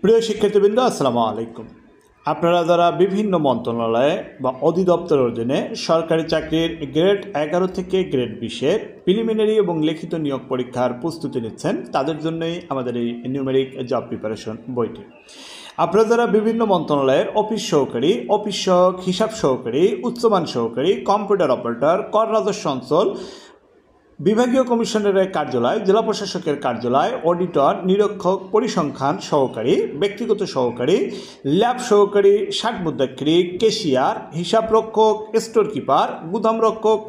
প্রিয় শিক্ষার্থীবৃন্দ, আসসালামু আলাইকুম। আপনারা যারা বিভিন্ন মন্ত্রণালয়ে বা অধিদপ্তরের অধীনে সরকারি চাকরির গ্রেড 11 থেকে গ্রেড 20-এর প্রিলিমিনারি এবং লিখিত নিয়োগ পরীক্ষার প্রস্তুতি নিচ্ছেন, তাদের জন্যই আমাদের এই নিউমেরিক জব প্রিপারেশন বইটি। আপনারা যারা বিভিন্ন মন্ত্রণালয়ের অফিস সহকারী, অফিস সহক, হিসাব সহকারী, উচ্চমান সহকারী, কম্পিউটার অপারেটর, কর রাজস্ব অঞ্চল, বিভাগীয় কমিশনারের কার্যালয়, জেলা প্রশাসকের কার্যালয়, অডিটর, নিরীক্ষক, পরিসংখ্যান সহকারী, ব্যক্তিগত সহকারী, ল্যাব সহকারী, ষাট মুদ্রাক্ষরী, কেশিয়ার, হিসাবরক্ষক, স্টোর কিপার, গুদামরক্ষক,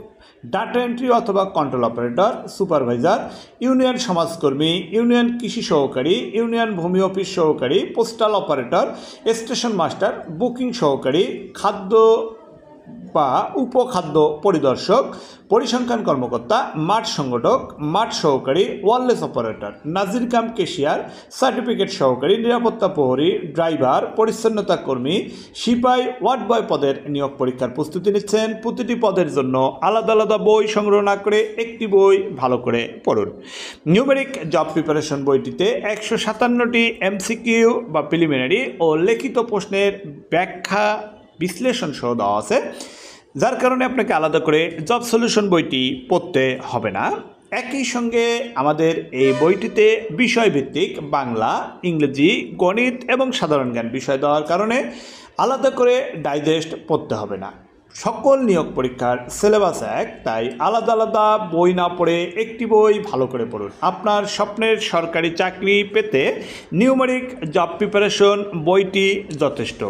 ডাটা এন্ট্রি অথবা কন্ট্রোল অপারেটর, সুপারভাইজার, ইউনিয়ন সমাজকর্মী, ইউনিয়ন কৃষি সহকারী, ইউনিয়ন ভূমি অফিস সহকারী, postal operator, station master, booking সহকারী, খাদ্য বা উপখাদ্য পরিদর্শক, পরিসংখ্যান কর্মকর্তা, মাঠ সংগঠক, মাঠ সহকারী, ওয়্যারলেস অপারেটর, নাজির কাম কেশিয়ার, সার্টিফিকেট সহকারী, নিরাপত্তা প্রহরী, ড্রাইভার, পরিচ্ছন্নতা কর্মী, সিপাই, ওয়ার্ড বয় পদের নিয়োগ পরীক্ষার প্রস্তুতি নিচ্ছেন। প্রতিটি পদের জন্য আলাদা আলাদা বই সংগ্রহ না করে একটি বই ভালো করে পড়ুন। নিউমেরিক জব প্রিপারেশন বইটিতে 157টি এমসিকিউ বা প্রিলিমিনারি ও লিখিত প্রশ্নের ব্যাখ্যা বিশ্লেষণ সহ দেওয়া আছে, যার কারণে আপনাকে আলাদা করে জব সলিউশন বইটি পড়তে হবে না। একই সঙ্গে আমাদের এই বইটিতে বিষয়ভিত্তিক বাংলা, ইংরেজি, গণিত এবং সাধারণ জ্ঞান বিষয় দেওয়ার কারণে আলাদা করে ডাইজেস্ট পড়তে হবে না। সকল নিয়োগ পরীক্ষার সিলেবাস এক, তাই আলাদা আলাদা বই না পড়ে একটি বই ভালো করে পড়ুন। আপনার স্বপ্নের সরকারি চাকরি পেতে নিউমেরিক জব প্রিপারেশন বইটি যথেষ্ট।